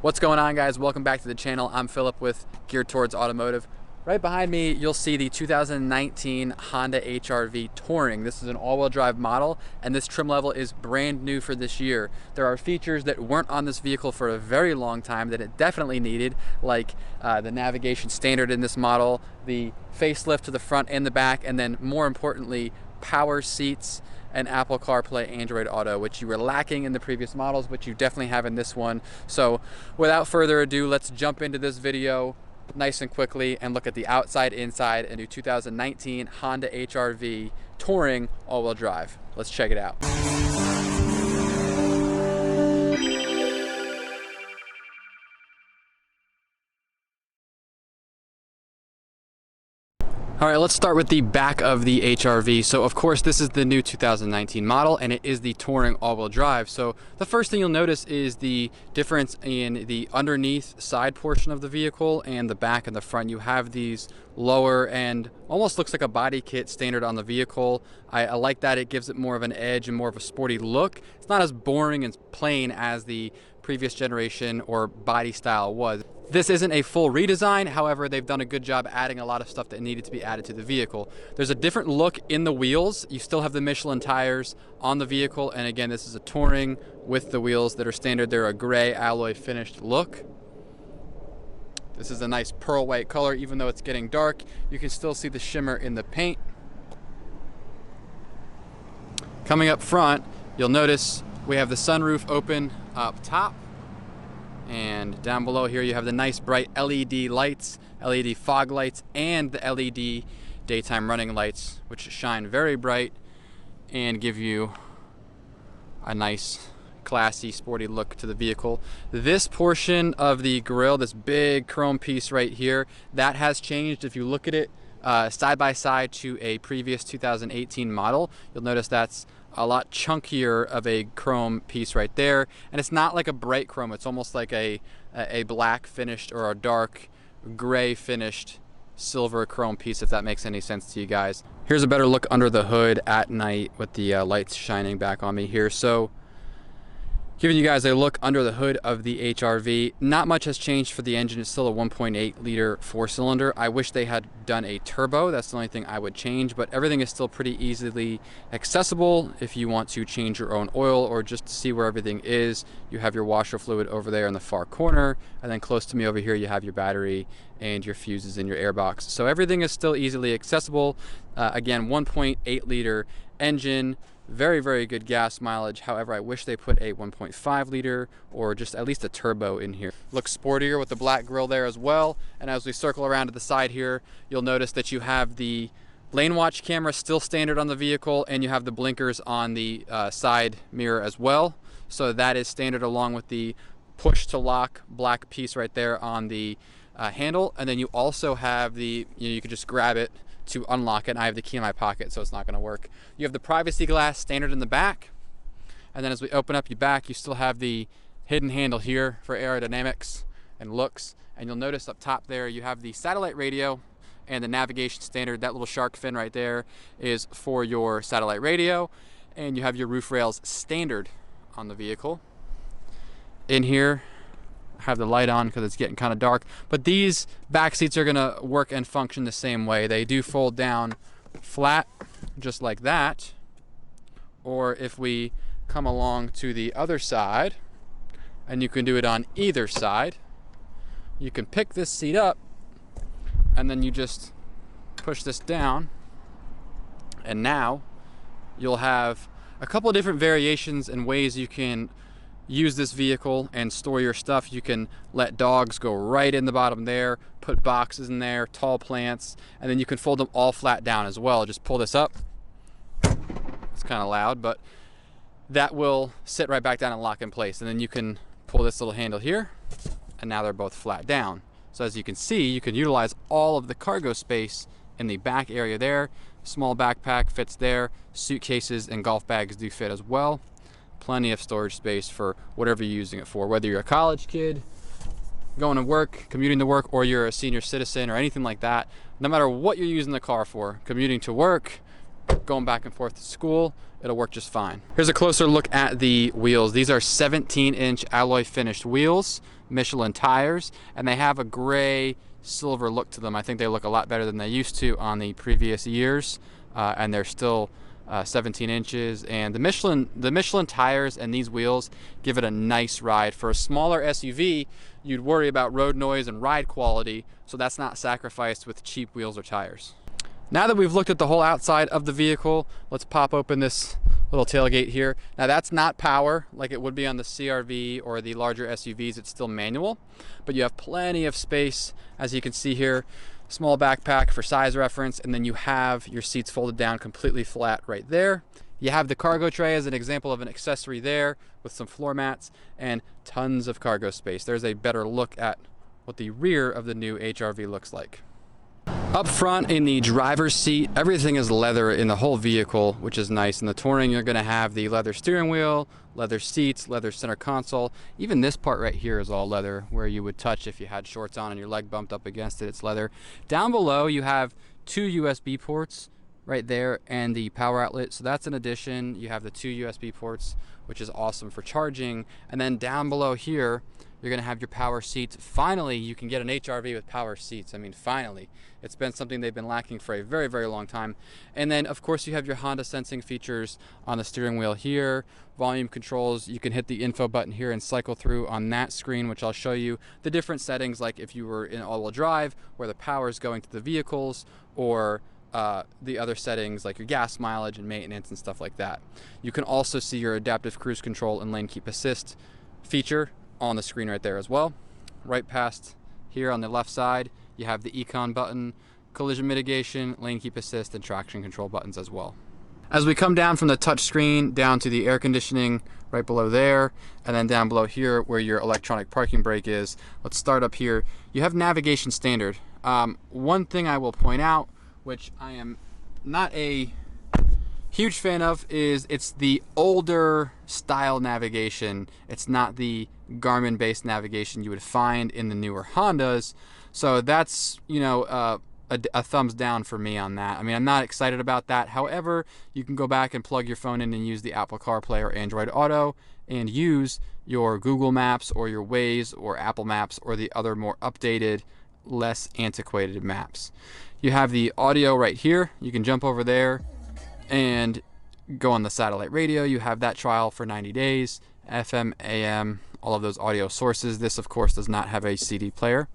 What's going on, guys? Welcome back to the channel. I'm Philip with Geared Towards Automotive. Right behind me, you'll see the 2019 Honda HR-V Touring. This is an all-wheel drive model, and this trim level is brand new for this year. There are features that weren't on this vehicle for a very long time that it definitely needed, like the navigation standard in this model, the facelift to the front and the back, and then more importantly, power seats and Apple CarPlay, Android Auto, which you were lacking in the previous models, which you definitely have in this one. So without further ado, let's jump into this video nice and quickly and look at the outside, inside, and new 2019 Honda HR-V Touring all-wheel drive. Let's check it out. All right, let's start with the back of the HR-V. So of course, this is the new 2019 model, and it is the Touring all-wheel drive. So the first thing you'll notice is the difference in the underneath side portion of the vehicle and the back and the front. You have these lower and almost looks like a body kit standard on the vehicle. I like that. It gives it more of an edge and more of a sporty look. It's not as boring and plain as the previous generation or body style was. This isn't a full redesign, however, they've done a good job adding a lot of stuff that needed to be added to the vehicle. There's a different look in the wheels. You still have the Michelin tires on the vehicle, and again, this is a Touring with the wheels that are standard. They're a gray alloy finished look. This is a nice pearl white color. Even though it's getting dark, you can still see the shimmer in the paint. Coming up front, you'll notice we have the sunroof open up top. And down below here you have the nice bright LED lights, LED fog lights, and the LED daytime running lights, which shine very bright and give you a nice classy sporty look to the vehicle. This portion of the grille, this big chrome piece right here, that has changed. If you look at it side by side to a previous 2018 model, you'll notice that's a lot chunkier of a chrome piece right there, and it's not like a bright chrome. It's almost like a black finished or a dark gray finished silver chrome piece, if that makes any sense to you guys. Here's a better look under the hood at night with the lights shining back on me here. So giving you guys a look under the hood of the HR-V, not much has changed for the engine. It's still a 1.8 liter four-cylinder. I wish they had done a turbo. That's the only thing I would change, but everything is still pretty easily accessible. If you want to change your own oil or just to see where everything is, you have your washer fluid over there in the far corner, and then close to me over here you have your battery and your fuses in your airbox. So everything is still easily accessible. Again, 1.8 liter engine, very, very good gas mileage. However, I wish they put a 1.5 liter or just at least a turbo in here. Looks sportier with the black grille there as well. And as we circle around to the side here, you'll notice that you have the lane watch camera still standard on the vehicle, and you have the blinkers on the side mirror as well. So that is standard, along with the push to lock black piece right there on the handle. And then you also have the, you can just grab it to unlock it, and I have the key in my pocket, so it's not going to work. You have the privacy glass standard in the back, and then as we open up your back, you still have the hidden handle here for aerodynamics and looks. And you'll notice up top there you have the satellite radio and the navigation standard. That little shark fin right there is for your satellite radio, and you have your roof rails standard on the vehicle. In here, have the light on because it's getting kind of dark, but these back seats are going to work and function the same way. They do fold down flat just like that, or if we come along to the other side, and you can do it on either side, you can pick this seat up and then you just push this down, and now you'll have a couple of different variations and ways you can use this vehicle and store your stuff. You can let dogs go right in the bottom there, put boxes in there, tall plants, and then you can fold them all flat down as well. Just pull this up. It's kind of loud, but that will sit right back down and lock in place. And then you can pull this little handle here, and now they're both flat down. So as you can see, you can utilize all of the cargo space in the back area there. Small backpack fits there. Suitcases and golf bags do fit as well. Plenty of storage space for whatever you're using it for, whether you're a college kid going to work, commuting to work, or you're a senior citizen or anything like that. No matter what you're using the car for, commuting to work, going back and forth to school, it'll work just fine. Here's a closer look at the wheels. These are 17-inch alloy finished wheels, Michelin tires, and they have a gray silver look to them. I think they look a lot better than they used to on the previous years, and they're still 17 inches. And the Michelin tires and these wheels give it a nice ride. For a smaller SUV, you'd worry about road noise and ride quality, so that's not sacrificed with cheap wheels or tires. Now that we've looked at the whole outside of the vehicle, let's pop open this little tailgate here. Now that's not power like it would be on the CR-V or the larger SUVs. It's still manual, but you have plenty of space, as you can see here. Small backpack for size reference, and then you have your seats folded down completely flat right there. You have the cargo tray as an example of an accessory there with some floor mats and tons of cargo space. There's a better look at what the rear of the new HR-V looks like. Up front in the driver's seat, everything is leather in the whole vehicle, which is nice. In the Touring, you're going to have the leather steering wheel, leather seats, leather center console. Even this part right here is all leather, where you would touch if you had shorts on and your leg bumped up against it, it's leather. Down below, you have 2 USB ports right there and the power outlet. So that's an addition. You have the 2 USB ports, which is awesome for charging. And then down below here, you're going to have your power seats. Finally, you can get an HR-V with power seats. I mean, finally. It's been something they've been lacking for a very, very long time. And then, of course, you have your Honda sensing features on the steering wheel here. Volume controls, you can hit the info button here and cycle through on that screen, which I'll show you the different settings, like if you were in all-wheel drive, where the power is going to the vehicles, or the other settings like your gas mileage and maintenance and stuff like that. You can also see your adaptive cruise control and lane keep assist feature on the screen right there as well. Right past here on the left side, you have the econ button, collision mitigation, lane keep assist, and traction control buttons as well. As we come down from the touch screen down to the air conditioning right below there, and then down below here where your electronic parking brake is, let's start up here. You have navigation standard. One thing I will point out, which I am not a huge fan of, is it's the older style navigation. It's not the Garmin based navigation you would find in the newer Hondas. So that's, you know, a thumbs down for me on that. I mean, I'm not excited about that. However, you can go back and plug your phone in and use the Apple CarPlay or Android Auto and use your Google Maps or your Waze or Apple Maps or the other more updated, less antiquated maps. You have the audio right here. You can jump over there and go on the satellite radio. You have that trial for 90 days, FM, AM, all of those audio sources. This, of course, does not have a CD player.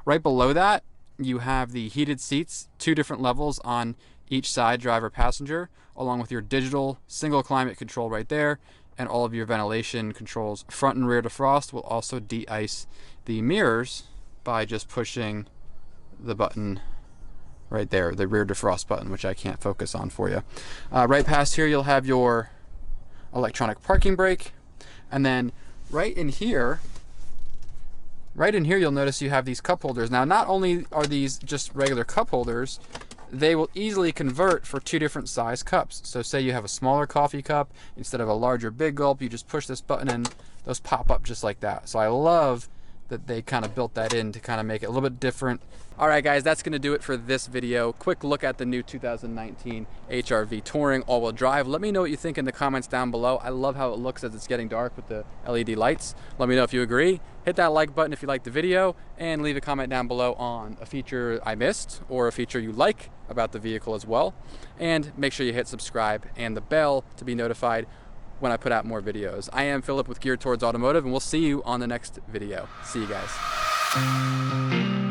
Right below that, you have the heated seats, 2 different levels on each side, driver, passenger, along with your digital single climate control right there, and all of your ventilation controls. Front and rear defrost will also de-ice the mirrors by just pushing the button right there, the rear defrost button, which I can't focus on for you. Right past here, you'll have your electronic parking brake, and then right in here, you'll notice you have these cup holders. Now, not only are these just regular cup holders, they will easily convert for 2 different size cups. So say you have a smaller coffee cup, instead of a larger big gulp, you just push this button and those pop up just like that. So I love that they kind of built that in to kind of make it a little bit different. All right, guys, that's going to do it for this video. Quick look at the new 2019 HR-V Touring all-wheel drive. Let me know what you think in the comments down below. I love how it looks as it's getting dark with the LED lights. Let me know if you agree. Hit that like button if you liked the video, and leave a comment down below on a feature I missed or a feature you like about the vehicle as well. And make sure you hit subscribe and the bell to be notified when I put out more videos. I am Philip with Geared Towards Automotive, and we'll see you on the next video. See you guys.